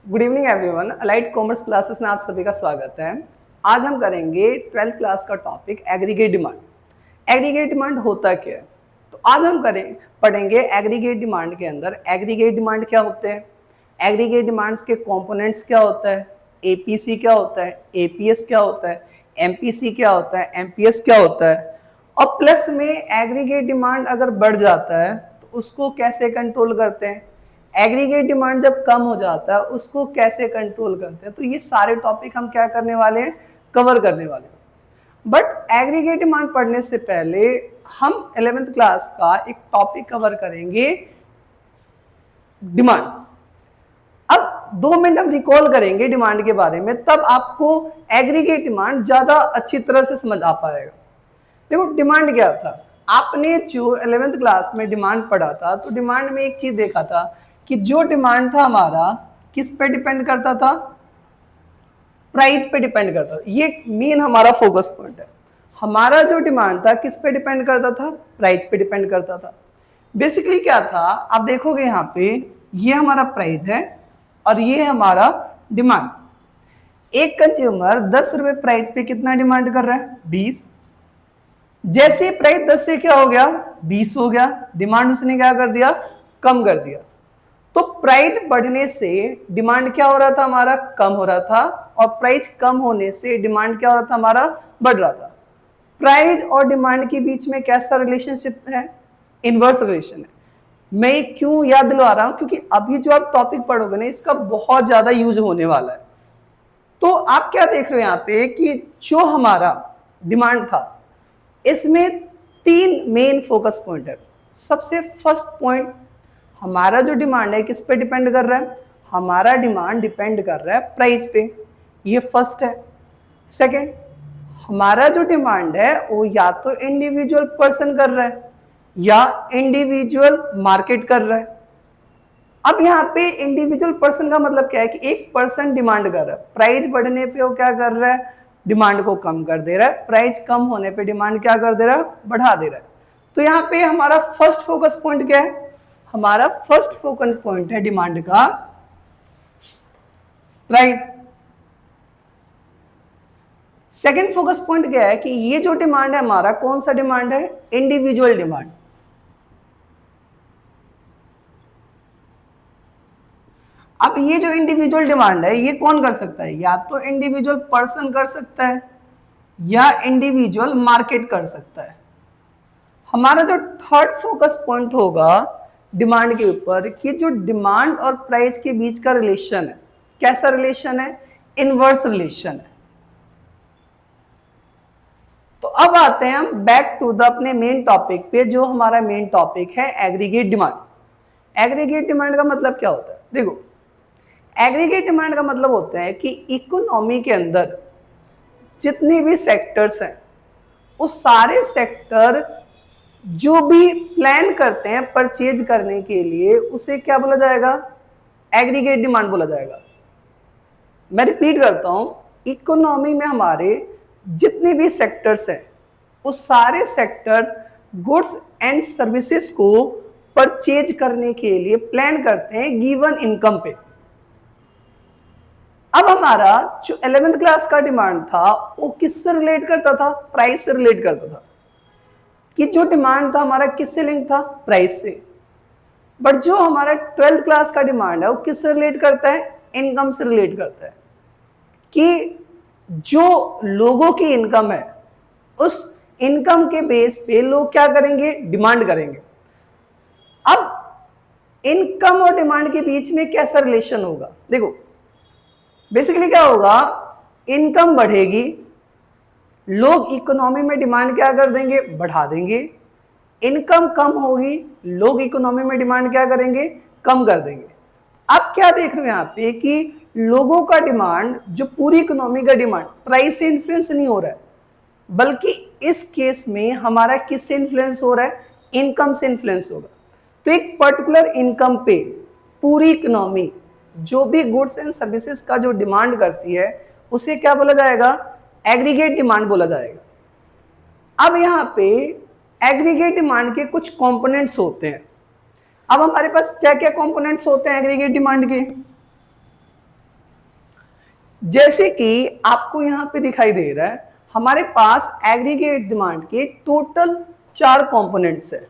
Good evening everyone. Allied commerce classes में आप सभी का स्वागत है। आज हम करेंगे 12th क्लास का topic aggregate demand. Aggregate demand होता क्या है, तो आज हम पढ़ेंगे एग्रीगेट डिमांड के अंदर एग्रीगेट डिमांड क्या होते हैं, एग्रीगेट डिमांड्स के कंपोनेंट्स क्या होता है, एपीसी क्या होता है, एपीएस क्या होता है, एमपीसी क्या होता है, एमपीएस क्या होता है, और प्लस में एग्रीगेट डिमांड अगर बढ़ जाता है तो उसको कैसे कंट्रोल करते हैं, एग्रीगेट डिमांड जब कम हो जाता है उसको कैसे कंट्रोल करते हैं। तो ये सारे टॉपिक हम क्या करने वाले हैं, कवर करने वाले हैं। बट एग्रीगेट डिमांड पढ़ने से पहले हम 11th क्लास का एक टॉपिक कवर करेंगे, डिमांड। अब 2 मिनट हम रिकॉल करेंगे डिमांड के बारे में, तब आपको एग्रीगेट डिमांड ज्यादा अच्छी तरह से समझ आ पाएगा। देखो डिमांड क्या था, आपने जो 11th क्लास में डिमांड पढ़ा था तो डिमांड में एक चीज देखा था कि जो डिमांड था हमारा किस पे डिपेंड करता था, प्राइस पे डिपेंड करता था। ये मेन हमारा फोकस पॉइंट है। हमारा जो डिमांड था किस पे डिपेंड करता था, प्राइस पे डिपेंड करता था। बेसिकली क्या था, आप देखोगे यहाँ पे ये हमारा प्राइस है और ये हमारा डिमांड। एक कंज्यूमर 10 रुपए प्राइस पे कितना डिमांड कर रहा है, 20। जैसे प्राइस 10 से क्या हो गया, 20 हो गया, डिमांड उसने क्या कर दिया, कम कर दिया। तो प्राइस बढ़ने से डिमांड क्या हो रहा था, हमारा कम हो रहा था, और प्राइस कम होने से डिमांड क्या हो रहा था, हमारा बढ़ रहा था। प्राइस और डिमांड के बीच में कैसा रिलेशनशिप है, इनवर्स रिलेशन है। मैं क्यों याद दिलवा रहा हूं, क्योंकि अभी जो आप टॉपिक पढ़ोगे ना इसका बहुत ज्यादा यूज होने वाला है। तो आप क्या देख रहे हो यहाँ पे कि जो हमारा डिमांड था इसमें 3 मेन फोकस पॉइंट है। सबसे फर्स्ट पॉइंट, हमारा जो डिमांड है किस पे डिपेंड कर रहा है, हमारा डिमांड डिपेंड कर रहा है प्राइस पे, ये फर्स्ट है। सेकंड, हमारा जो डिमांड है वो या तो इंडिविजुअल पर्सन कर रहा है या इंडिविजुअल मार्केट कर रहा है। अब यहाँ पे इंडिविजुअल पर्सन का मतलब क्या है कि एक पर्सन डिमांड कर रहा है, प्राइस बढ़ने पे वो क्या कर रहा है, डिमांड को कम कर दे रहा है, प्राइस कम होने पे डिमांड क्या कर दे रहा है, बढ़ा दे रहा है। तो यहाँ पे हमारा फर्स्ट फोकस पॉइंट क्या है, हमारा फर्स्ट फोकस पॉइंट है डिमांड का प्राइस। सेकंड फोकस पॉइंट क्या है कि ये जो डिमांड है हमारा कौन सा डिमांड है, इंडिविजुअल डिमांड। अब ये जो इंडिविजुअल डिमांड है ये कौन कर सकता है, या तो इंडिविजुअल पर्सन कर सकता है या इंडिविजुअल मार्केट कर सकता है। हमारा जो थर्ड फोकस पॉइंट होगा डिमांड के ऊपर कि जो डिमांड और प्राइस के बीच का रिलेशन है, कैसा रिलेशन है, इनवर्स रिलेशन है। तो अब आते हैं हम बैक टू द अपने मेन टॉपिक पे, जो हमारा मेन टॉपिक है एग्रीगेट डिमांड। एग्रीगेट डिमांड का मतलब क्या होता है, देखो एग्रीगेट डिमांड का मतलब होता है कि इकोनॉमी के अंदर जितने भी सेक्टर्स हैं उस सारे सेक्टर जो भी प्लान करते हैं परचेज करने के लिए उसे क्या बोला जाएगा, एग्रीगेट डिमांड बोला जाएगा। मैं रिपीट करता हूं, इकोनॉमी में हमारे जितने भी सेक्टर्स हैं उस सारे सेक्टर गुड्स एंड सर्विसेज को परचेज करने के लिए प्लान करते हैं गिवन इनकम पे। अब हमारा जो 11th क्लास का डिमांड था वो किससे रिलेट करता था, प्राइस से रिलेट करता था। कि जो डिमांड था हमारा किससे लिंक था, प्राइस से। बट जो हमारा 12th क्लास का डिमांड है वो किससे रिलेट करता है, इनकम से रिलेट करता है। कि जो लोगों की इनकम है उस इनकम के बेस पे लोग क्या करेंगे, डिमांड करेंगे। अब इनकम और डिमांड के बीच में कैसा रिलेशन होगा, देखो बेसिकली क्या होगा, इनकम बढ़ेगी, लोग इकोनॉमी में डिमांड क्या कर देंगे, बढ़ा देंगे। इनकम कम होगी, लोग इकोनॉमी में डिमांड क्या करेंगे, कम कर देंगे। अब क्या देख रहे हो यहाँ पे कि लोगों का डिमांड, जो पूरी इकोनॉमी का डिमांड प्राइस से इन्फ्लुएंस नहीं हो रहा है, बल्कि इस केस में हमारा किससे इन्फ्लुएंस हो रहा है, इनकम से इन्फ्लुएंस होगा। तो एक पर्टिकुलर इनकम पे पूरी इकोनॉमी जो भी गुड्स एंड सर्विसेज का जो डिमांड करती है उसे क्या बोला जाएगा, एग्रीगेट डिमांड बोला जाएगा। अब यहाँ पे एग्रीगेट डिमांड के कुछ कंपोनेंट्स होते हैं। अब हमारे पास क्या क्या कंपोनेंट्स होते हैं एग्रीगेट डिमांड के, जैसे कि आपको यहां पे दिखाई दे रहा है, हमारे पास एग्रीगेट डिमांड के टोटल 4 कंपोनेंट्स है।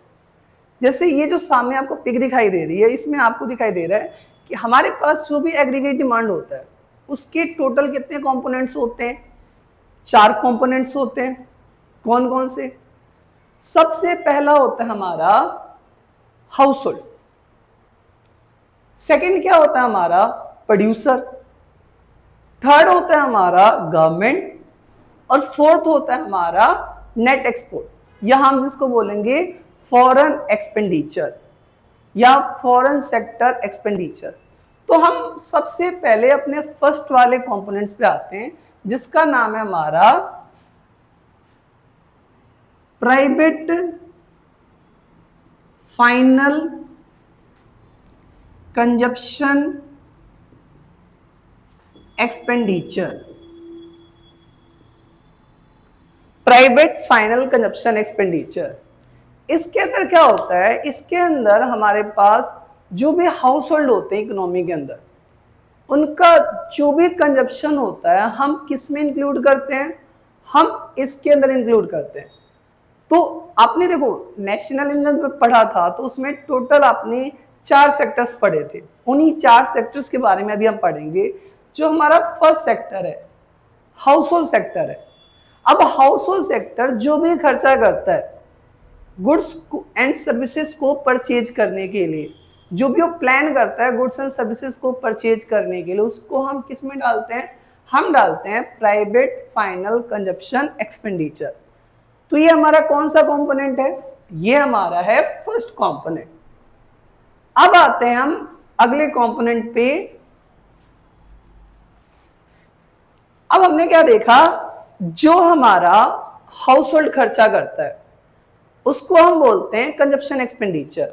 जैसे ये जो सामने आपको पिक दिखाई दे रही है, इसमें आपको दिखाई दे रहा है कि हमारे पास जो भी एग्रीगेट डिमांड होता है उसके टोटल कितने कंपोनेंट्स होते हैं? 4 कंपोनेंट्स होते हैं। कौन कौन से? सबसे पहला होता है हमारा हाउस होल्ड, सेकेंड क्या होता है हमारा? प्रोड्यूसर, थर्ड होता है हमारा गवर्नमेंट, और फोर्थ होता है हमारा नेट एक्सपोर्ट, या हम जिसको बोलेंगे फॉरेन एक्सपेंडिचर या फॉरेन सेक्टर एक्सपेंडिचर। तो हम सबसे पहले अपने फर्स्ट वाले कंपोनेंट्स पे आते हैं, जिसका नाम है हमारा private final consumption expenditure. Private final consumption expenditure, इसके अंदर क्या होता है? इसके अंदर हमारे पास जो भी हाउस होल्ड होते हैं इकोनॉमी के अंदर, उनका जो भी कंजप्शन होता है हम किस में इंक्लूड करते हैं? हम इसके अंदर इंक्लूड करते हैं। तो आपने देखो नेशनल इनकम पे पढ़ा था, तो उसमें टोटल आपने 4 सेक्टर्स पढ़े थे। उन्हीं 4 सेक्टर्स के बारे में अभी हम पढ़ेंगे। जो हमारा फर्स्ट सेक्टर है, हाउस होल्ड सेक्टर है। अब हाउस होल्ड सेक्टर जो भी खर्चा करता है गुड्स एंड सर्विसेज को परचेज करने के लिए, जो भी वो प्लान करता है गुड्स एंड सर्विसेज को परचेज करने के लिए, उसको हम किस में डालते हैं? हम डालते हैं प्राइवेट फाइनल कंजप्शन एक्सपेंडिचर। तो ये हमारा कौन सा कंपोनेंट है? ये हमारा है फर्स्ट कंपोनेंट। अब आते हैं हम अगले कंपोनेंट पे। अब हमने क्या देखा? जो हमारा हाउस होल्ड खर्चा करता है उसको हम बोलते हैं कंजप्शन एक्सपेंडिचर।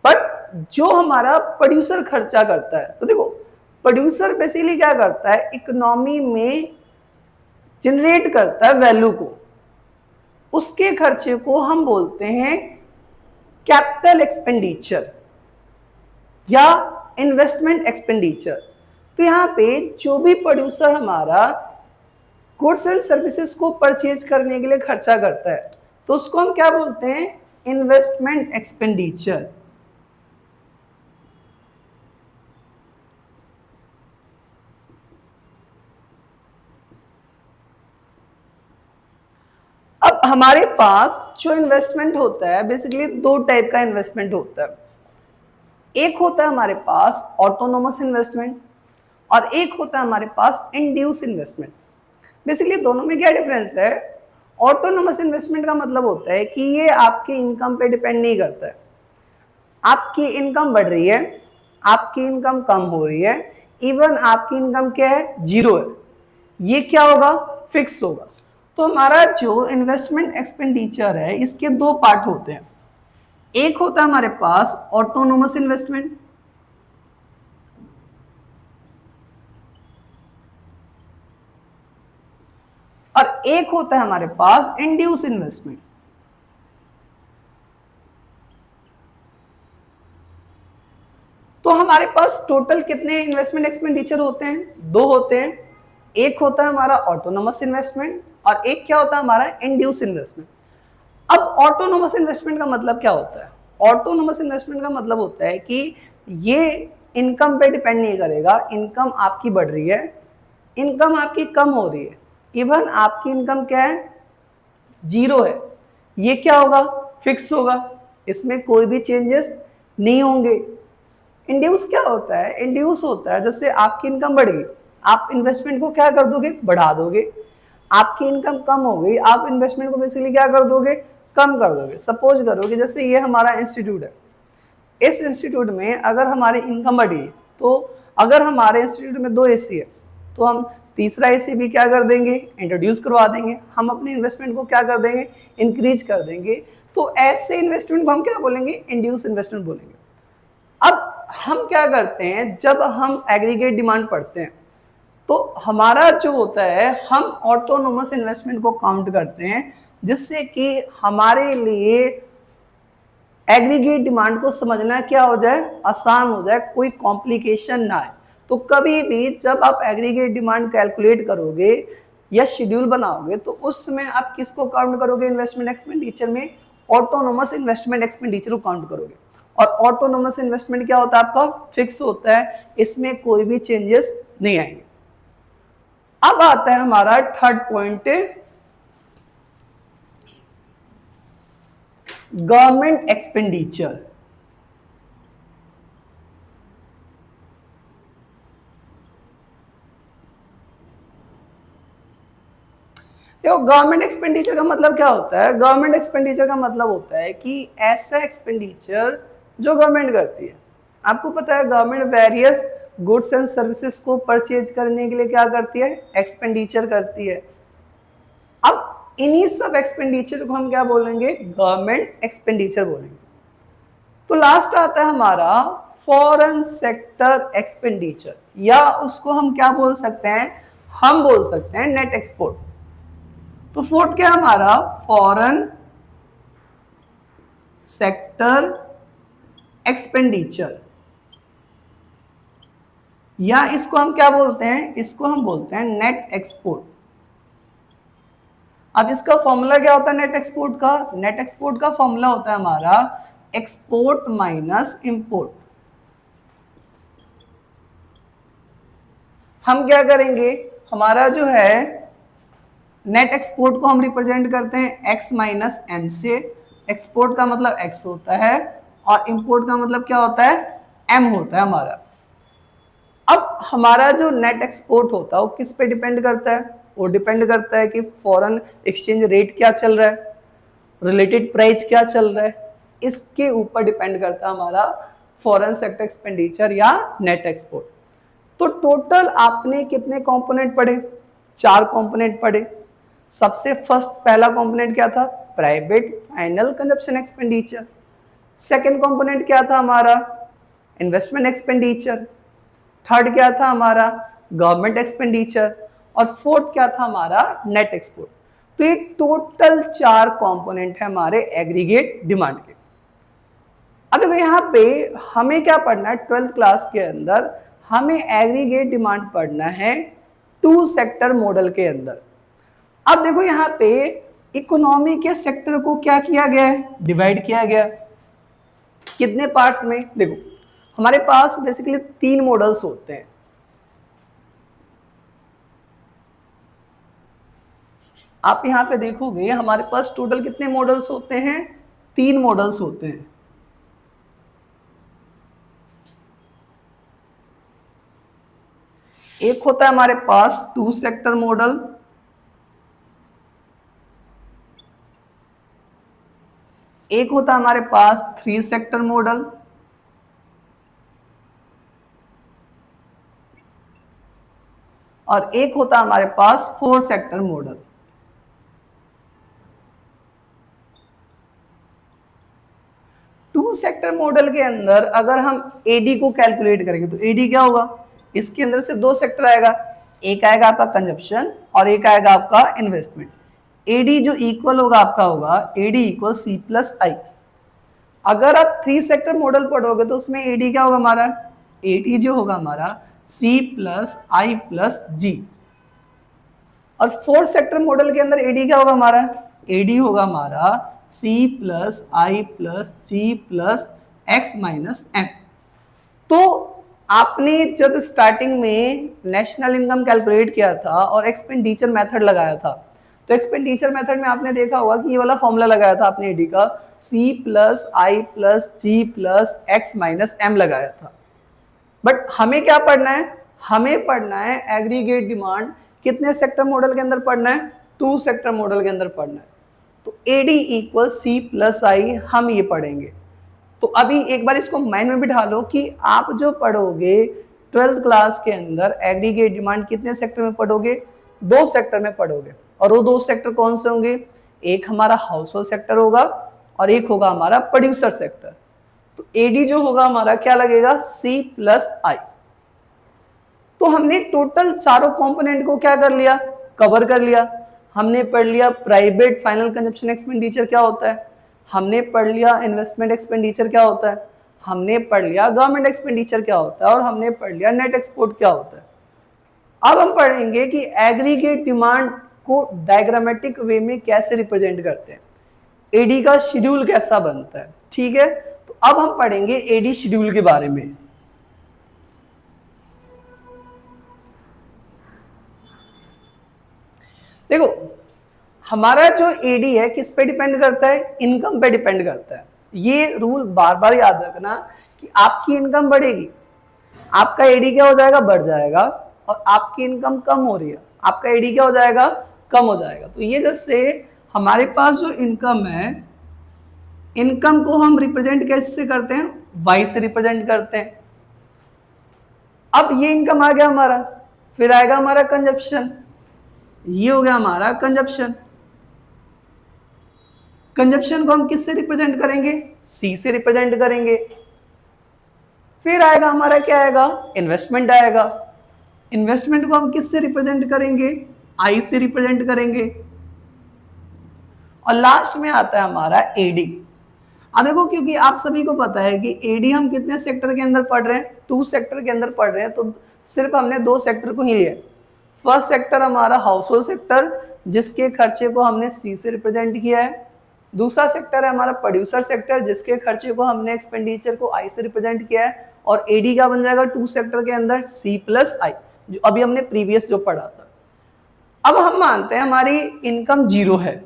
बट जो हमारा प्रोड्यूसर खर्चा करता है, तो देखो प्रोड्यूसर बेसिकली क्या करता है? इकोनॉमी में जनरेट करता है वैल्यू को, उसके खर्चे को हम बोलते हैं कैपिटल एक्सपेंडिचर या इन्वेस्टमेंट एक्सपेंडिचर। तो यहां पे जो भी प्रोड्यूसर हमारा गुड्स एंड सर्विसेज को परचेज करने के लिए खर्चा करता है, तो उसको हम क्या बोलते हैं? Investment expenditure. अब हमारे पास जो इन्वेस्टमेंट होता है, बेसिकली 2 टाइप का इन्वेस्टमेंट होता है। एक होता है हमारे पास ऑटोनोमस इन्वेस्टमेंट और एक होता है हमारे पास इंड्यूस इन्वेस्टमेंट। बेसिकली दोनों में क्या डिफरेंस है? ऑटोनोमस इन्वेस्टमेंट का मतलब होता है कि ये आपकी इनकम पे डिपेंड नहीं करता है। आपकी इनकम बढ़ रही है, आपकी इनकम कम हो रही है, इवन आपकी इनकम क्या है? 0 है, ये क्या होगा? फिक्स होगा। तो हमारा जो इन्वेस्टमेंट एक्सपेंडिचर है, इसके 2 पार्ट होते हैं। एक होता है हमारे पास ऑटोनोमस इन्वेस्टमेंट, और एक होता है हमारे पास इंड्यूस इन्वेस्टमेंट। तो हमारे पास टोटल कितने इन्वेस्टमेंट एक्सपेंडिचर होते हैं? 2 होते हैं। एक होता है हमारा ऑटोनोमस इन्वेस्टमेंट और एक क्या होता है हमारा? Induce investment. अब ऑटोनोमस इन्वेस्टमेंट का मतलब क्या होता है? ऑटोनोमस इन्वेस्टमेंट का मतलब होता है कि ये इनकम पे डिपेंड नहीं करेगा। इनकम आपकी बढ़ रही है, इनकम आपकी कम हो रही है, इवन आपकी इनकम क्या है? 0 है, ये क्या होगा? फिक्स होगा, इसमें कोई भी चेंजेस नहीं होंगे। इंड्यूस क्या होता है? इंड्यूस होता है जैसे आपकी इनकम बढ़ गई, आप इन्वेस्टमेंट को क्या कर दोगे? बढ़ा दोगे। आपकी इनकम कम हो गई, आप इन्वेस्टमेंट को बेसिकली क्या कर दोगे? कम कर दोगे। सपोज करो कि जैसे ये हमारा इंस्टीट्यूट है, इस इंस्टीट्यूट में अगर हमारी इनकम बढ़ी, तो अगर हमारे इंस्टीट्यूट में 2 एसी है, तो हम तीसरा एसी भी क्या कर देंगे? इंट्रोड्यूस करवा देंगे। हम अपने इन्वेस्टमेंट को क्या कर देंगे? इंक्रीज कर देंगे। तो ऐसे इन्वेस्टमेंट को हम क्या बोलेंगे? इंड्यूस इन्वेस्टमेंट बोलेंगे। अब हम क्या करते हैं, जब हम एग्रीगेट डिमांड पढ़ते हैं, तो हमारा जो होता है, हम ऑटोनोमस इन्वेस्टमेंट को काउंट करते हैं, जिससे कि हमारे लिए एग्रीगेट डिमांड को समझना क्या हो जाए? आसान हो जाए, कोई कॉम्प्लिकेशन ना आए। तो कभी भी जब आप एग्रीगेट डिमांड कैलकुलेट करोगे या शेड्यूल बनाओगे तो उसमें आप किसको काउंट करोगे इन्वेस्टमेंट एक्सपेंडिचर में? ऑटोनोमस इन्वेस्टमेंट एक्सपेंडिचर को काउंट करोगे। और ऑटोनोमस इन्वेस्टमेंट क्या होता है आपका? फिक्स होता है, इसमें कोई भी चेंजेस नहीं आएंगे। अब आता है हमारा थर्ड पॉइंट, गवर्नमेंट एक्सपेंडिचर। देखो गवर्नमेंट एक्सपेंडिचर का मतलब क्या होता है? गवर्नमेंट एक्सपेंडिचर का मतलब होता है कि ऐसा एक्सपेंडिचर जो गवर्नमेंट करती है। आपको पता है government various goods and services को परचेज करने के लिए क्या करती है? एक्सपेंडिचर करती है। अब इन्हीं सब एक्सपेंडिचर को हम क्या बोलेंगे? गवर्नमेंट एक्सपेंडिचर बोलेंगे। तो लास्ट आता है हमारा फॉरेन सेक्टर एक्सपेंडिचर, या उसको हम क्या बोल सकते हैं? हम बोल सकते हैं नेट एक्सपोर्ट। तो फोर्थ क्या हमारा? फॉरेन सेक्टर एक्सपेंडिचर, या इसको हम क्या बोलते हैं? इसको हम बोलते हैं नेट एक्सपोर्ट। अब इसका फॉर्मूला क्या होता है नेट एक्सपोर्ट का? नेट एक्सपोर्ट का फॉर्मूला होता है हमारा एक्सपोर्ट माइनस इंपोर्ट। हम क्या करेंगे? हमारा जो है नेट एक्सपोर्ट को हम रिप्रेजेंट करते हैं x माइनस एम से। एक्सपोर्ट का मतलब x होता है और इंपोर्ट का मतलब क्या होता है? m होता है हमारा। अब हमारा जो नेट एक्सपोर्ट होता है वो किस पे डिपेंड करता है? वो डिपेंड करता है कि फॉरेन एक्सचेंज रेट क्या चल रहा है, रिलेटेड प्राइस क्या चल रहा है, इसके ऊपर डिपेंड करता है हमारा फॉरेन सेक्टर एक्सपेंडिचर या नेट एक्सपोर्ट। तो टोटल आपने कितने कंपोनेंट पढ़े? 4 कंपोनेंट पढ़े। सबसे फर्स्ट पहला कंपोनेंट क्या था? Private final consumption expenditure. Second component क्या था हमारा? Investment expenditure. थर्ड क्या था हमारा? Government expenditure. और फोर्थ क्या था हमारा? Net export. तो ये टोटल 4 कंपोनेंट है हमारे एग्रीगेट डिमांड के। अब देखो यहाँ पे हमें क्या पढ़ना है? 12th क्लास के अंदर हमें एग्रीगेट डिमांड पढ़ना है 2 सेक्टर मॉडल के अंदर। अब देखो यहाँ पे इकोनॉमी के सेक्टर को क्या किया गया है? डिवाइड किया गया। कितने पार्ट्स में? देखो हमारे पास बेसिकली 3 मॉडल्स होते हैं। आप यहाँ पे देखोगे हमारे पास टोटल कितने मॉडल्स होते हैं? 3 मॉडल्स होते हैं। एक होता है हमारे पास 2 सेक्टर मॉडल, एक होता है हमारे पास 3 सेक्टर मॉडल, और एक होता है हमारे पास 4 sector model. Two sector model के अंदर अगर हम एडी को कैलकुलेट करेंगे तो एडी क्या होगा? इसके अंदर से 2 सेक्टर आएगा, एक आएगा आपका कंजप्शन और एक आएगा आपका इन्वेस्टमेंट। एडी जो इक्वल होगा आपका होगा एडी इक्वल सी प्लस आई। अगर आप 3 सेक्टर मॉडल पढ़ोगे तो उसमें एडी क्या होगा हमारा? एडी जो होगा हमारा सी प्लस आई प्लस जी। और 4 सेक्टर मॉडल के अंदर एडी क्या होगा हमारा? एडी होगा हमारा सी प्लस आई प्लस जी प्लस एक्स माइनस एम। तो आपने जब स्टार्टिंग में नेशनल इनकम कैलकुलेट किया था और एक्सपेंडिचर मेथड लगाया था, तो एक्सपेंडिचर मेथड में आपने देखा होगा कि ये वाला फॉर्मूला लगाया था आपने एडी का, सी प्लस आई प्लस जी प्लस एक्स माइनस एम लगाया था। बट हमें क्या पढ़ना है? हमें पढ़ना है एग्रीगेट डिमांड कितने सेक्टर मॉडल के अंदर पढ़ना है? 2 सेक्टर मॉडल के अंदर पढ़ना है। तो एडी इक्वल सी प्लस आई हम ये पढ़ेंगे। तो अभी एक बार इसको माइंड में बिठा लो कि आप जो पढ़ोगे 12th क्लास के अंदर एग्रीगेट डिमांड कितने सेक्टर में पढ़ोगे? 2 सेक्टर में पढ़ोगे। और वो 2 सेक्टर कौन से होंगे? एक हमारा हाउस होल्ड सेक्टर होगा और एक होगा हमारा प्रोड्यूसर सेक्टर। तो एडी जो होगा हमारा क्या लगेगा? सी प्लस आई। तो हमने टोटल चारों कंपोनेंट को क्या कर लिया? कवर कर लिया। हमने पढ़ लिया प्राइवेट फाइनल कंजप्शन एक्सपेंडिचर क्या होता है, हमने पढ़ लिया इन्वेस्टमेंट एक्सपेंडिचर क्या होता है, हमने पढ़ लिया गवर्नमेंट एक्सपेंडिचर क्या होता है और हमने पढ़ लिया नेट एक्सपोर्ट क्या होता है। अब हम पढ़ेंगे कि एग्रीगेट डिमांड को डायग्रामेटिक वे में कैसे रिप्रेजेंट करते हैं, एडी का शेड्यूल कैसा बनता है। ठीक है, तो अब हम पढ़ेंगे एडी शेड्यूल के बारे में। देखो हमारा जो एडी है किस पे डिपेंड करता है, इनकम पे डिपेंड करता है। ये रूल बार बार याद रखना कि आपकी इनकम बढ़ेगी, आपका एडी क्या हो जाएगा, बढ़ जाएगा, और आपकी इनकम कम हो रही है, आपका एडी क्या हो जाएगा, कम हो जाएगा। तो ये जैसे हमारे पास जो इनकम है, इनकम को हम रिप्रेजेंट कैसे करते हैं, वाई से रिप्रेजेंट करते हैं। अब ये इनकम आ गया हमारा, फिर आएगा हमारा कंजप्शन, ये हो गया हमारा कंजप्शन। कंजप्शन को हम किससे रिप्रेजेंट करेंगे, सी से रिप्रेजेंट करेंगे। फिर आएगा हमारा क्या आएगा, इन्वेस्टमेंट आएगा। इन्वेस्टमेंट को हम किससे रिप्रेजेंट करेंगे, आई से रिप्रेजेंट करेंगे। और लास्ट में आता है हमारा एडी। अब देखो क्योंकि आप सभी को पता है कि एडी हम कितने सेक्टर के अंदर पढ़ रहे हैं, 2 सेक्टर के अंदर पढ़ रहे हैं, तो सिर्फ हमने 2 सेक्टर को ही लिया। फर्स्ट सेक्टर हमारा हाउस होल्ड सेक्टर, जिसके खर्चे को हमने सी से रिप्रेजेंट किया है। दूसरा सेक्टर है हमारा प्रोड्यूसर सेक्टर, जिसके खर्चे को हमने एक्सपेंडिचर को आई से रिप्रेजेंट किया है। और एडी क्या बन जाएगा 2 सेक्टर के अंदर, सी प्लस आई, जो अभी हमने प्रीवियस जो पढ़ा था। अब हम मानते हैं हमारी इनकम 0 है,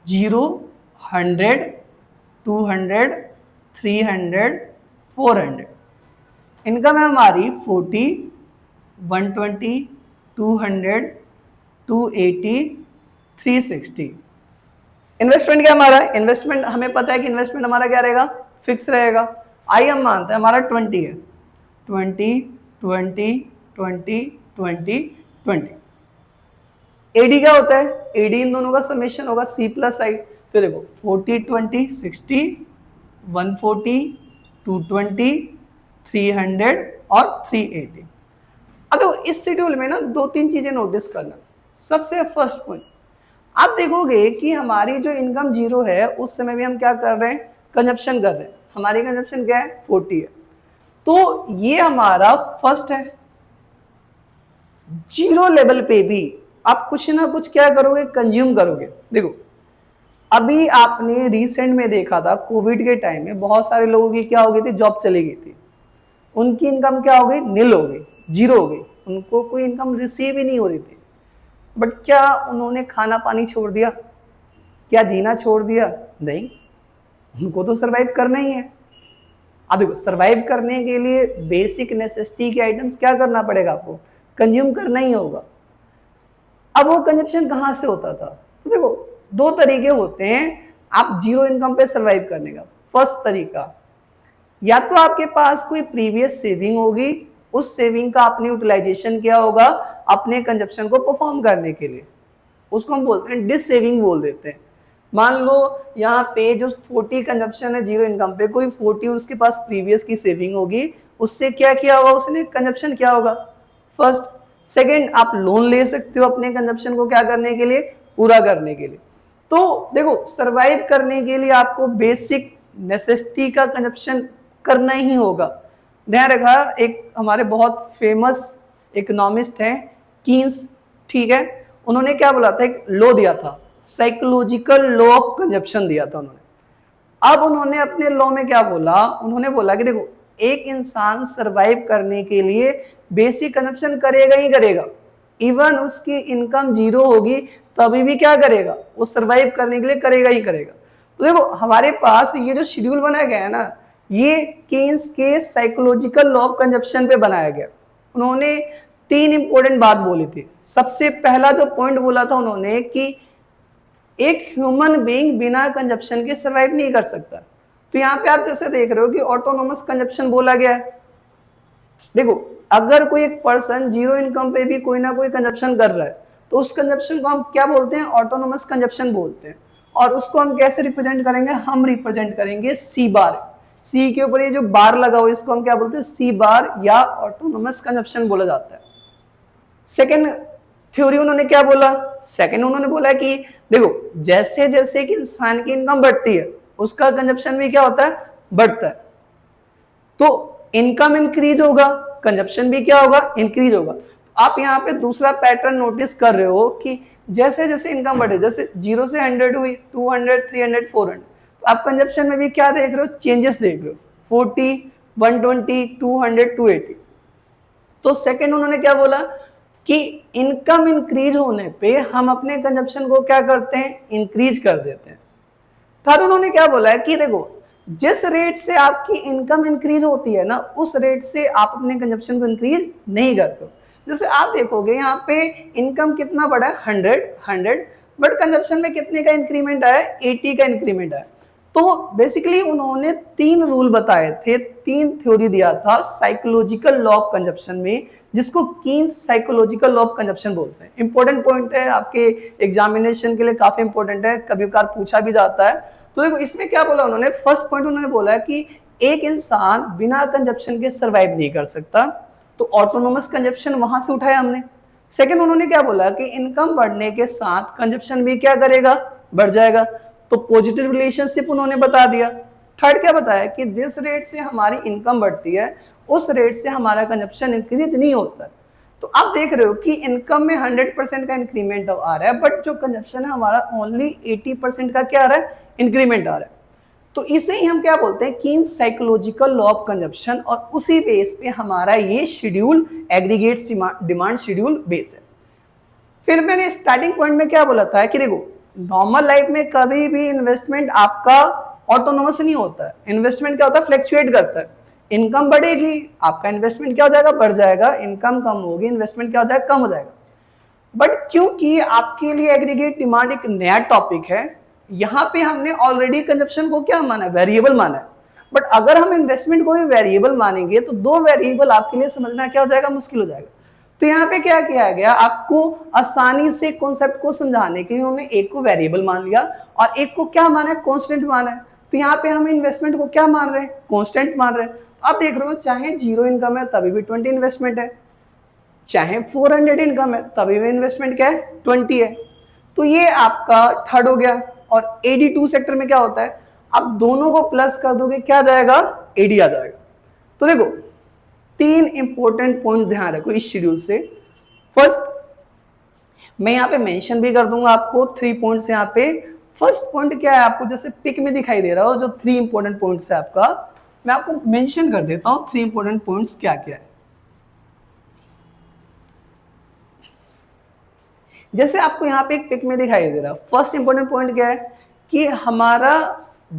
0, 100, 200, 300, 400। इनकम है हमारी 40, 120, 200, 280, 360। इन्वेस्टमेंट क्या हमारा, इन्वेस्टमेंट हमें पता है कि इन्वेस्टमेंट हमारा क्या रहेगा, फिक्स रहेगा। आई हम मानते हैं हमारा 20 है, 20, 20, 20, 20, 20। एडी क्या होता है, एडी इन दोनों का समेशन होगा सी प्लस आई। तो देखो 40, 20, 60, 140, 220, 300 और 380। अब तो इस शेड्यूल में ना 2-3 चीजें नोटिस करना। सबसे फर्स्ट पॉइंट, आप देखोगे कि हमारी जो इनकम 0 है उस समय भी हम क्या कर रहे हैं, कंजप्शन कर रहे हैं। हमारी कंजप्शन क्या है, 40 है। तो ये हमारा फर्स्ट है। 0 लेवल पे भी आप कुछ ना कुछ क्या करोगे, कंज्यूम करोगे। देखो अभी आपने रिसेंट में देखा था कोविड के टाइम में बहुत सारे लोगों की क्या हो गई थी, जॉब चली गई थी, उनकी इनकम क्या हो गई, नील हो गई, 0 हो गई, उनको कोई इनकम रिसीव ही नहीं हो रही थी। बट क्या उन्होंने खाना पानी छोड़ दिया, क्या जीना छोड़ दिया, नहीं, उनको तो सरवाइव करना ही है। अब देखो सर्वाइव करने के लिए बेसिक नेसेसिटी के आइटम्स क्या करना पड़ेगा, आपको कंज्यूम करना ही होगा। अब वो कंजप्शन कहाँ से होता था, तो देखो 2 तरीके होते हैं आप 0 इनकम पे सरवाइव करने का। फर्स्ट तरीका, या तो आपके पास कोई प्रीवियस सेविंग होगी, उस सेविंग का आपने यूटिलाइजेशन किया होगा अपने कंजप्शन को परफॉर्म करने के लिए, उसको हम बोलते हैं डिस सेविंग बोल देते हैं। मान लो यहाँ पे जो 40 कंजप्शन है 0 इनकम पे, कोई 40 उसके पास प्रीवियस की सेविंग होगी, उससे क्या किया होगा, उसने कंजप्शन किया होगा फर्स्ट। सेकंड, आप लोन ले सकते हो अपने कंजप्शन को क्या करने के लिए, पूरा करने के लिए। तो देखो सरवाइव करने के लिए आपको बेसिक नेसेसिटी का कंजप्शन करना ही होगा। ध्यान रखा, एक हमारे बहुत फेमस इकोनॉमिस्ट हैं कीन्स, ठीक है, उन्होंने क्या बोला था, एक लॉ दिया था, साइकोलॉजिकल लॉ ऑफ कंजप्शन दिया था उन्होंने। अब उन्होंने अपने लॉ में क्या बोला, उन्होंने बोला कि देखो एक इंसान सरवाइव करने के लिए बेसिक कंजप्शन करेगा ही करेगा, इवन उसकी इनकम 0 होगी तभी भी क्या करेगा, वो सरवाइव करने के लिए करेगा ही करेगा। तो देखो हमारे पास ये जो शेड्यूल बनाया गया है ना, ये केन्स के साइकोलॉजिकल लॉ ऑफ कंजप्शन पे बनाया गया। उन्होंने 3 इंपॉर्टेंट बात बोली थी। सबसे पहला जो पॉइंट बोला था उन्होंने कि एक ह्यूमन बीइंग बिना कंजप्शन के सरवाइव नहीं कर सकता। तो यहाँ पे आप जैसे देख रहे हो कि ऑटोनोमस कंजप्शन बोला गया है। देखो अगर कोई एक पर्सन 0 इनकम पे भी कोई ना कोई कंजप्शन कर रहा है तो उस कंजप्शन को हम क्या बोलते हैं, ऑटोनोमस कंजप्शन बोलते हैं। और उसको हम कैसे रिप्रेजेंट करेंगे, हम रिप्रेजेंट करेंगे सी बार। सी के ऊपर ये जो बार लगा हुआ है इसको हम क्या बोलते हैं, सी बार या ऑटोनोमस कंजप्शन बोला जाता है। सेकेंड थ्योरी उन्होंने क्या बोला, सेकेंड उन्होंने बोला कि देखो जैसे जैसे कि इंसान की इनकम बढ़ती है उसका कंजप्शन भी क्या होता है, बढ़ता है। तो इनकम इंक्रीज होगा, कंजप्शन भी क्या होगा, इंक्रीज होगा। आप यहाँ पे दूसरा पैटर्न नोटिस कर रहे हो कि जैसे जैसे इनकम बढ़े, जैसे 0 से 100 हुई, 200, 300, 400, तो आप कंजप्शन में भी क्या देख रहे हो, चेंजेस देख रहे हो, 40, 120, 200, 280। तो सेकंड उन्होंने क्या बोला कि इनकम इंक्रीज होने पे हम अपने कंजप्शन को क्या करते हैं, इंक्रीज कर देते हैं। थर्ड उन्होंने क्या बोला है कि देखो जिस रेट से आपकी इनकम इंक्रीज होती है ना, उस रेट से आप अपने कंजप्शन को इंक्रीज नहीं करते हो। जैसे आप देखोगे यहाँ पे इनकम कितना बढ़ा है, 100, बट कंजप्शन में कितने का इंक्रीमेंट आया, 80 का इंक्रीमेंट आया। तो बेसिकली उन्होंने 3 रूल बताए थे, 3 थ्योरी दिया था साइकोलॉजिकल लॉ ऑफ कंजप्शन में, जिसको Keynes psychological law of consumption बोलते हैं। इंपॉर्टेंट पॉइंट है, आपके एग्जामिनेशन के लिए काफी इंपॉर्टेंट है, कभी कभार पूछा भी जाता है। तो देखो इसमें क्या बोला उन्होंने, फर्स्ट पॉइंट उन्होंने बोला कि एक इंसान बिना कंजप्शन के सर्वाइव नहीं कर सकता, तो ऑटोनोमस कंजप्शन वहां से उठाया हमने। सेकंड उन्होंने क्या बोला कि इनकम बढ़ने के साथ कंजप्शन भी क्या करेगा, बढ़ जाएगा, तो पॉजिटिव रिलेशनशिप उन्होंने बता दिया। थर्ड क्या बताया कि जिस रेट से हमारी इनकम बढ़ती है उस रेट से हमारा कंजप्शन इंक्रीज नहीं होता। तो आप देख रहे हो कि इनकम में 100% का इंक्रीमेंट आ रहा है, बट जो कंजप्शन है हमारा ओनली 80% का क्या आ रहा है, इंक्रीमेंट आ रहा है। तो इसे ही हम क्या बोलते हैं, Keynes psychological law of consumption, और उसी बेस पे हमारा ये schedule aggregate demand schedule base है। फिर मैंने स्टार्टिंग पॉइंट में क्या बोला था कि देखो नॉर्मल लाइफ में कभी भी इन्वेस्टमेंट आपका ऑटोनोमस नहीं होता है, इन्वेस्टमेंट क्या होता है, फ्लक्चुएट करता है। इनकम बढ़ेगी, आपका इन्वेस्टमेंट क्या हो जाएगा, बढ़ जाएगा, इनकम कम होगी, इन्वेस्टमेंट क्या हो जाएगा, कम हो जाएगा। बट क्योंकि आपके लिए एग्रीगेट डिमांड एक नया टॉपिक है, यहाँ पे हमने ऑलरेडी कंजप्शन को क्या माना है, वेरिएबल माना है। बट अगर हम इन्वेस्टमेंट को भी वेरिएबल मानेंगे तो 2 वेरिएबल आपके लिए समझना क्या हो जाएगा, मुश्किल हो जाएगा। तो यहाँ पे क्या किया गया, आपको आसानी से कॉन्सेप्ट को समझाने के लिए उन्होंने एक को वेरिएबल मान लिया और एक को क्या माना है, कांस्टेंट माना है। तो यहाँ पे हम इन्वेस्टमेंट को क्या मान रहे हैं, कांस्टेंट मान रहे हैं। आप देख रहे हो चाहे 0 इनकम है तभी भी 20 इन्वेस्टमेंट है, चाहे 400 इनकम है तभी भी इन्वेस्टमेंट क्या है, 20 है। तो ये आपका थर्ड हो गया। और 82 सेक्टर में क्या होता है, आप दोनों को प्लस कर दोगे क्या जाएगा, 80 आ जाएगा। तो देखो 3 इंपॉर्टेंट पॉइंट ध्यान रखो इस शेड्यूल से। फर्स्ट मैं यहाँ पे मेंशन भी कर दूंगा आपको 3 पॉइंट्स यहाँ पे। फर्स्ट पॉइंट क्या है, आपको जैसे पिक में दिखाई दे रहा हो जो 3 इंपॉर्टेंट पॉइंट्स है आपका, मैं आपको मेंशन कर देता हूं 3 इंपॉर्टेंट पॉइंट्स क्या क्या है। जैसे आपको यहाँ पे एक पिक में दिखाई दे रहा, फर्स्ट इंपॉर्टेंट पॉइंट क्या है कि हमारा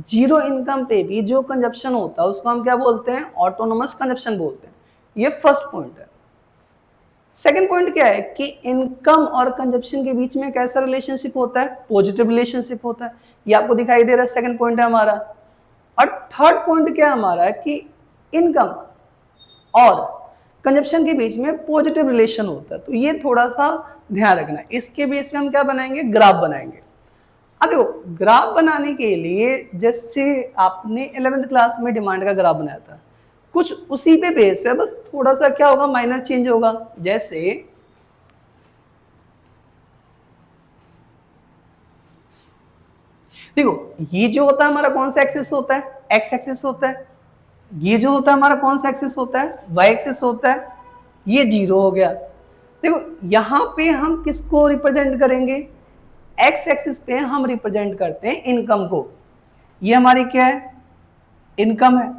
0 इनकम पे भी जो कंजप्शन होता है उसको हम क्या बोलते हैं, ऑटोनोमस कंजप्शन बोलते हैं। ये फर्स्ट पॉइंट है। सेकंड पॉइंट क्या है कि इनकम और कंजप्शन के बीच में कैसा रिलेशनशिप होता है, पॉजिटिव रिलेशनशिप होता है। ये आपको दिखाई दे रहा है, सेकंड पॉइंट है हमारा। और थर्ड पॉइंट क्या है हमारा कि इनकम और कंजप्शन के बीच में पॉजिटिव रिलेशन होता है। तो ये थोड़ा सा ध्यान रखना है। इसके बेस पे हम क्या बनाएंगे, ग्राफ बनाएंगे। अब देखो ग्राफ बनाने के लिए जैसे आपने 11th क्लास में डिमांड का ग्राफ बनाया था, कुछ उसी पे बेस है, बस थोड़ा सा क्या होगा, माइनर चेंज होगा। जैसे देखो ये जो होता है हमारा कौन सा एक्सिस होता है, एक्स एक्सिस होता है। ये जो होता है हमारा कौन सा एक्सिस होता है, वाई एक्सिस होता है। ये 0 हो गया। देखो यहां पे हम किसको रिप्रेजेंट करेंगे, एक्स एक्सिस पे हम रिप्रेजेंट करते हैं इनकम को। ये हमारी क्या है, इनकम है।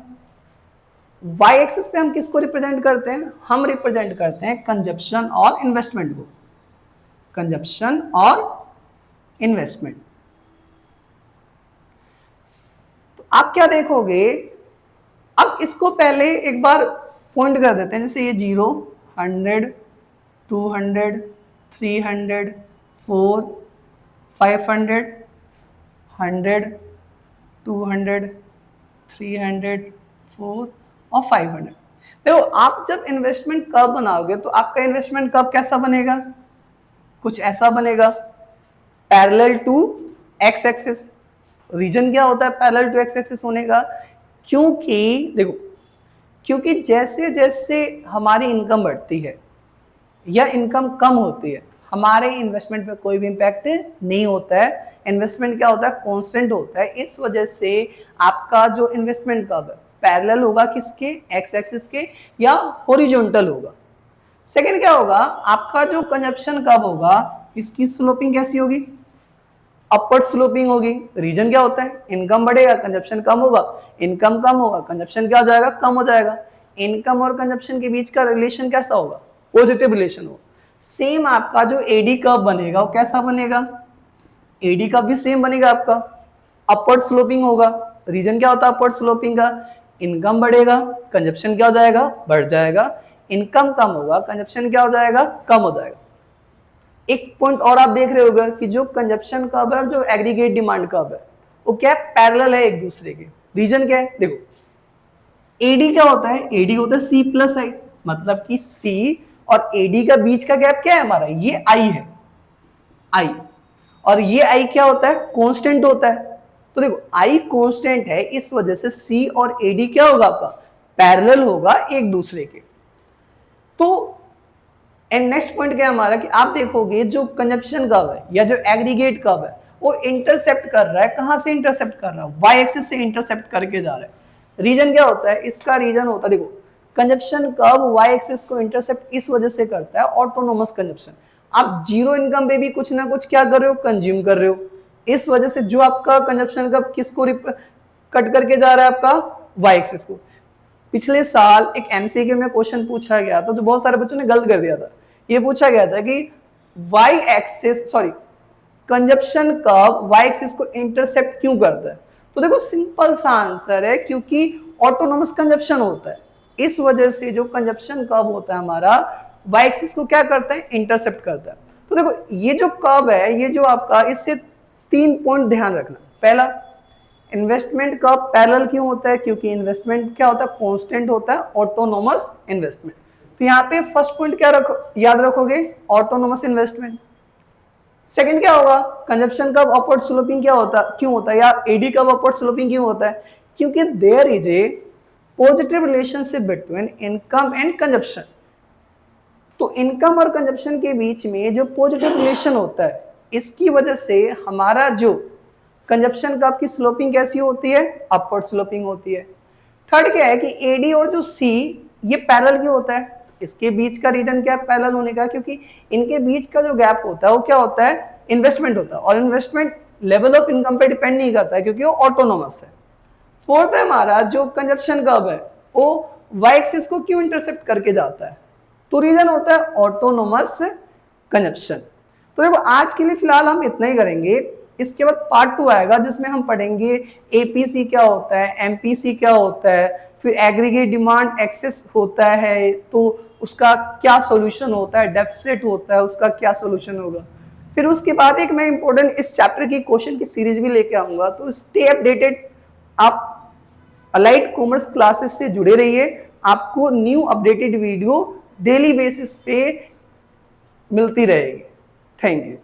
वाई एक्सिस पे हम किसको रिप्रेजेंट करते हैं, हम रिप्रेजेंट करते हैं कंजप्शन और इन्वेस्टमेंट को, कंजप्शन और इन्वेस्टमेंट। तो आप क्या देखोगे, अब इसको पहले एक बार पॉइंट कर देते हैं। जैसे ये 0, 100, 200, 300, 4, 500, 100, 200, 300, 4 और 500। देखो आप जब इन्वेस्टमेंट कर्व बनाओगे तो आपका इन्वेस्टमेंट कर्व कैसा बनेगा, कुछ ऐसा बनेगा, parallel to x axis. Reason क्या होता है पैरेलल टू एक्स एक्सिस होने का, क्योंकि देखो क्योंकि जैसे जैसे हमारी इनकम बढ़ती है या इनकम कम होती है, हमारे इन्वेस्टमेंट पे कोई भी इम्पैक्ट नहीं होता है। इन्वेस्टमेंट क्या होता है, कांस्टेंट होता है। इस वजह से आपका जो इन्वेस्टमेंट कर्व है पैरेलल होगा किसके, एक्स एक्सिस के, या हॉरिजॉन्टल होगा। सेकंड क्या होगा, आपका जो कंजप्शन कब होगा, इसकी स्लोपिंग कैसी होगी, अपवर्ड स्लोपिंग होगी। रीजन क्या होता है, इनकम बढ़ेगा कंजप्शन कम होगा, इनकम कम होगा कंजप्शन क्या हो जाएगा, कम हो जाएगा। इनकम और कंजप्शन के बीच का रिलेशन कैसा होगा, पॉजिटिव रिलेशन होगा। सेम आपका जो एडी कर्व बनेगा वो कैसा बनेगा, एडी का भी सेम बनेगा आपका, अपवर्ड स्लोपिंग होगा। रीजन क्या होता है अपवर्ड स्लोपिंग का, इनकम बढ़ेगा कंजप्शन क्या हो जाएगा, बढ़ जाएगा। इनकम कम होगा कंजप्शन क्या हो जाएगा, कम हो जाएगा। एक पॉइंट और आप देख रहे होगा कि जो कंजप्शन कर्व है और जो एग्रीगेट डिमांड कर्व है वो क्या है, पैरेलल है एक दूसरे के। रीजन क्या है, देखो एडी क्या होता है, एडी होता है सी प्लस आई, मतलब कि सी और एडी का बीच का गैप क्या है हमारा, ये आई है, आई, और ये आई क्या होता है, कांस्टेंट होता है। तो देखो आई कांस्टेंट है, इस वजह से सी और एडी क्या होगा आपका, पैरेलल होगा एक दूसरे के। तो एंड नेक्स्ट पॉइंट क्या है हमारा कि आप देखोगे जो कंजप्शन कर्व है या जो एग्रीगेट कर्व है वो इंटरसेप्ट कर रहा है, कहां से इंटरसेप्ट कर रहा है, वाई एक्सिस से इंटरसेप्ट करके जा रहा है। रीजन क्या होता है, इसका रीजन होता है, देखो कंजप्शन कर्व वाई एक्सिस को इंटरसेप्ट इस वजह से करता है, ऑटोनोमस कंजप्शन। आप जीरो इनकम पे भी कुछ ना कुछ क्या कर रहे हो, कंज्यूम कर रहे हो, इस वजह से जो आपका कंजप्शन कर्व किसको कट करके जा रहा है, आपका वाई एक्सिस को। पिछले साल एक एमसीक्यू में क्वेश्चन पूछा गया था, तो बहुत सारे बच्चों ने गलत कर दिया था। ये पूछा गया था कि y axis sorry consumption curve y axis को इंटरसेप्ट क्यों करता है। तो देखो सिंपल सा आंसर है, क्योंकि ऑटोनोमस कंजप्शन होता है, इस वजह से जो कंजप्शन कर्व होता है हमारा वाई एक्सिस को क्या करता है, इंटरसेप्ट करता है। तो देखो ये जो कर्व है, ये जो आपका, इससे 3 पॉइंट ध्यान रखना। पहला, इन्वेस्टमेंट कर्व पैरेलल क्यों होता है, क्योंकि इन्वेस्टमेंट क्या होता है, कांस्टेंट होता है, ऑटोनोमस इन्वेस्टमेंट। तो यहाँ पे फर्स्ट पॉइंट क्या याद रखोगे, ऑटोनोमस इन्वेस्टमेंट। सेकंड क्या होगा, कंजप्शन कर्व अपवर्ड स्लोपिंग क्या होता है, क्यों होता है, या एडी कर्व अपवर्ड स्लोपिंग क्यों होता है, क्योंकि there is a positive relationship between income and consumption. तो इनकम और कंजप्शन के बीच में जो पॉजिटिव रिलेशन होता है, इसकी वजह से हमारा जो कंजप्शन कर्व की स्लोपिंग कैसी होती है, अपवर्ड स्लोपिंग होती है। थर्ड क्या है कि एडी और जो सी ये पैरेलल क्यों होता है, इसके बीच का रीजन क्या है पैरेलल होने का, क्योंकि इनके बीच का जो गैप होता है वो क्या होता है, इन्वेस्टमेंट होता है, और इन्वेस्टमेंट लेवल ऑफ इनकम पे डिपेंड नहीं करता है, क्योंकि वो ऑटोनोमस है। फोर्थ है हमारा जो कंजप्शन कर्व है वो वाई एक्सिस को क्यों इंटरसेप्ट करके जाता है, तो रीजन होता है ऑटोनोमस कंजप्शन। तो देखो आज के लिए फिलहाल हम इतना ही करेंगे, इसके बाद पार्ट 2 आएगा जिसमें हम पढ़ेंगे एपीसी क्या होता है, एमपीसी क्या होता है, फिर एग्रीगेट डिमांड एक्सेस होता है तो उसका क्या सॉल्यूशन होता है, डेफिसिट होता है उसका क्या सॉल्यूशन होगा। फिर उसके बाद एक मैं इंपॉर्टेंट इस चैप्टर की क्वेश्चन की सीरीज भी लेके आऊंगा, तो स्टे अपडेटेड, आप अलाइड कॉमर्स क्लासेस से जुड़े रहिए, आपको new updated video daily basis पे मिलती रहेगी। Thank you.